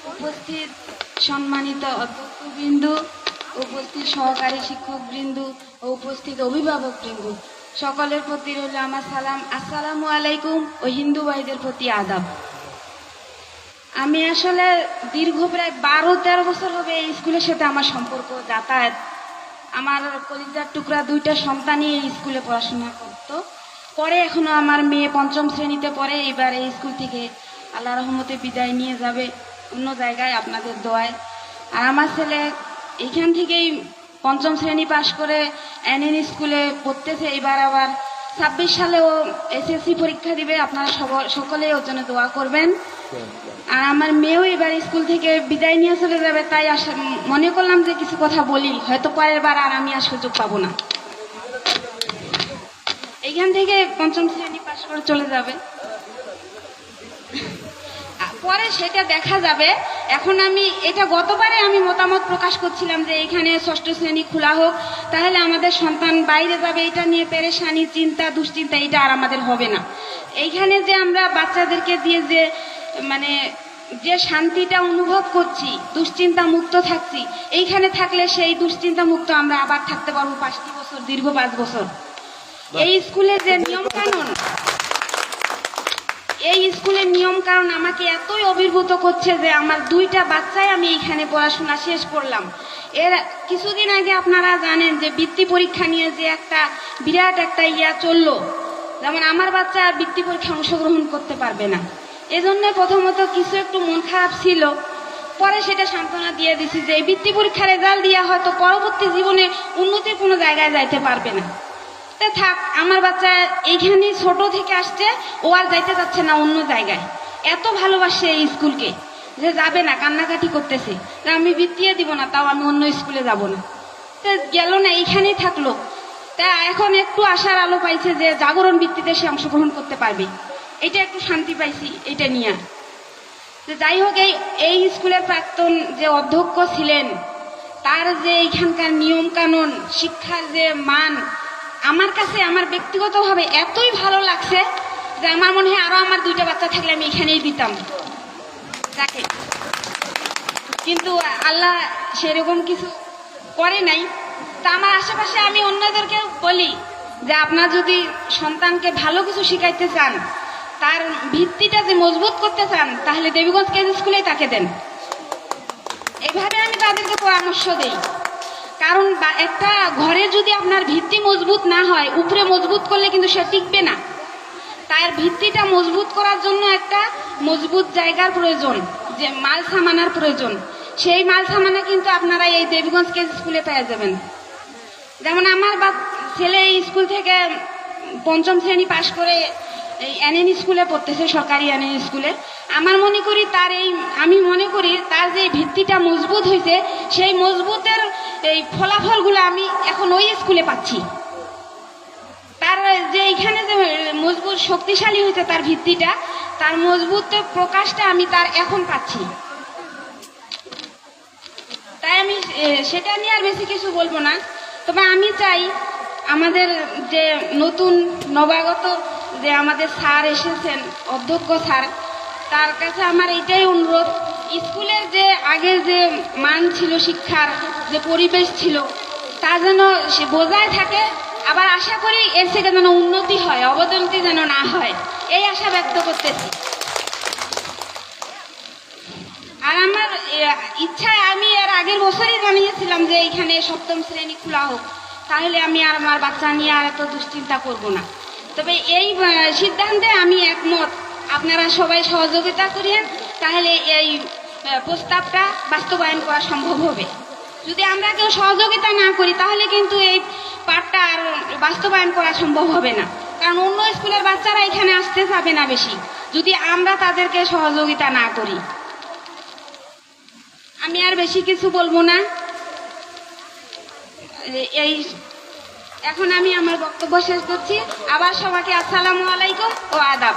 উপস্থিত সম্মানিত অধ্যক্ষবৃন্দ, উপস্থিত সহকারী শিক্ষকবৃন্দ ও উপস্থিত অভিভাবকবৃন্দ, সকলের প্রতি রইল আমার সালাম। আসসালামু আলাইকুম ও হিন্দু ভাইদের প্রতি আদাব। আমি আসলে দীর্ঘ প্রায় 12-13 বছর হবে এই স্কুলের সাথে আমার সম্পর্ক, যাতায়াত। আমার কলিজার টুকরা 2টা সন্তানই এই স্কুলে পড়াশোনা করতো। পরে এখনো আমার মেয়ে 5ম শ্রেণীতে পড়ে। এবার এই স্কুল থেকে আল্লাহ রহমতে বিদায় নিয়ে যাবে অন্য জায়গায় আপনাদের দোয়ায়। আর আমার ছেলে এখান থেকেই 5ম শ্রেণী পাশ করে এনএন স্কুলে পড়তেছে। এবার আবার 26 সালে ও এসএসসি পরীক্ষা দিবে। আপনারা সকলেই ওর জন্য দোয়া করবেন। আর আমার মেয়েও এবার স্কুল থেকে বিদায় নিয়ে চলে যাবে, তাই মনে করলাম যে কিছু কথা বলি, হয়তো পরের বার আর আমি আর সুযোগ পাবো না। এইখান থেকে 5ম শ্রেণী পাশ করে চলে যাবে, পরে সেটা দেখা যাবে। এখন আমি এটা গতবারে আমি মতামত প্রকাশ করছিলাম যে এখানে 6ষ্ঠ শ্রেণী খোলা হোক, তাহলে আমাদের সন্তান বাইরে যাবে, এটা নিয়ে পেরেশানি, চিন্তা, দুশ্চিন্তা এটা আর আমাদের হবে না। এইখানে যে আমরা বাচ্চাদেরকে দিয়ে যে শান্তিটা অনুভব করছি, দুশ্চিন্তা মুক্ত থাকছি, এইখানে থাকলে সেই দুশ্চিন্তা মুক্ত আমরা আবার থাকতে পারবো 5টি বছর, দীর্ঘ 5 বছর। এই স্কুলের যে নিয়ম কানুন আমাকে এতই অভিভূত করছে যে আমার 2টা বাচ্চাই আমি এখানে পড়াশোনা শেষ করলাম। এর কিছুদিন আগে আপনারা জানেন যে বৃত্তি পরীক্ষা নিয়ে যে একটা বিরাট একটা চললো, যেমন আমার বাচ্চা বৃত্তি পরীক্ষায় অংশগ্রহণ করতে পারবে না। এজন্য প্রথমত কিছু একটু মন খারাপ ছিল, পরে সেটা সান্ত্বনা দিয়ে দিছি যে এই বৃত্তি পরীক্ষার রেজাল্ট দিয়ে হয়তো পরবর্তী জীবনে উন্নতির কোনো জায়গায় যাইতে পারবে না। তা থাক, আমার বাচ্চা এইখানেই ছোট থেকে আসছে, ও আর যাইতে যাচ্ছে না অন্য জায়গায়। এত ভালোবাসে এই স্কুলকে যে যাবে না, কান্নাকাটি করতেছে যে আমি বৃত্তিয়ে দিব না, তাও আমি অন্য স্কুলে যাব না। তা গেল না, এইখানেই থাকলো। তা এখন একটু আশার আলো পাইছে যে জাগরণ বৃত্তিতে সে অংশগ্রহণ করতে পারবে, এটা একটু শান্তি পাইছি এটা নিয়ে। যাই হোক, এই স্কুলের প্রাক্তন যে অধ্যক্ষ ছিলেন, তার যে এইখানকার নিয়ম কানুন, শিক্ষার যে মান, আমার কাছে আমার ব্যক্তিগতভাবে এতই ভালো লাগছে যে আমার মনে হয় আরো আমার 2টা বাচ্চা থাকলে আমি এখানেই দিতাম তাকে। কিন্তু আল্লাহ সেরকম কিছু করে নাই। তা আমার আশেপাশে আমি অন্যদেরকে বলি যে আপনার যদি সন্তানকে ভালো কিছু শিখাইতে চান, তার ভিত্তিটা যে মজবুত করতে চান, তাহলে দেবীগঞ্জ কেজি স্কুলেই তাকে দেন। এইভাবে আমি তাদেরকে পরামর্শ দেই। কারণ একটা ঘরে যদি আপনার ভিত্তি মজবুত না হয়, উপরে মজবুত করলে কিন্তু সে টিকবে না। তার ভিত্তিটা মজবুত করার জন্য একটা মজবুত জায়গার প্রয়োজন, যে মাল সামানার প্রয়োজন। সেই মাল সামানা কিন্তু আপনারা এই দেবীগঞ্জ কেজি স্কুলে পেয়ে যাবেন। যেমন আমার ছেলে এই স্কুল থেকে 5ম শ্রেণী পাশ করে এই এনএন স্কুলে পড়তেছে, সরকারি এনএন স্কুলে। আমি মনে করি তার যে ভিত্তিটা মজবুত হয়েছে, সেই মজবুতের এই ফলাফলগুলো আমি এখন ওই স্কুলে পাচ্ছি। তার যে এইখানে যে মজবুত শক্তিশালী হয়েছে তার ভিত্তিটা, তার মজবুত প্রকাশটা আমি তার এখন পাচ্ছি। তাই আমি সেটা নিয়ে আর বেশি কিছু বলবো না। তবে আমি চাই আমাদের যে নতুন নবাগত যে আমাদের স্যার এসেছেন, অধ্যক্ষ স্যার, তার কাছে আমার এইটাই অনুরোধ, স্কুলের যে আগে যে মান ছিল, শিক্ষার যে পরিবেশ ছিল, তা যেন সে বজায় থাকে। আবার আশা করি এর থেকে যেন উন্নতি হয়, অবনতি যেন না হয়, এই আশা ব্যক্ত করতেছি। আর আমার ইচ্ছায় আমি এর আগের বছরই জানিয়েছিলাম যে এইখানে 7ম শ্রেণী খোলা হোক, তাহলে আমি আর আমার বাচ্চা নিয়ে আর এত দুশ্চিন্তা করব না। তবে এই সিদ্ধান্তে আমি একমত। আপনারা সবাই সহযোগিতা করেন, তাহলে এই প্রস্তাবটা বাস্তবায়ন করা সম্ভব হবে। যদি আমরা কেউ সহযোগিতা না করি, তাহলে কিন্তু এই পাঠটা আর বাস্তবায়ন করা সম্ভব হবে না। কারণ অন্য স্কুলের বাচ্চারা এখানে আসতে যাবে না বেশি, যদি আমরা তাদেরকে সহযোগিতা না করি। আমি আর বেশি কিছু বলবো না। এখন আমি আমার বক্তব্য শেষ করছি। আবার সবাইকে আসসালামু আলাইকুম ও আদাব।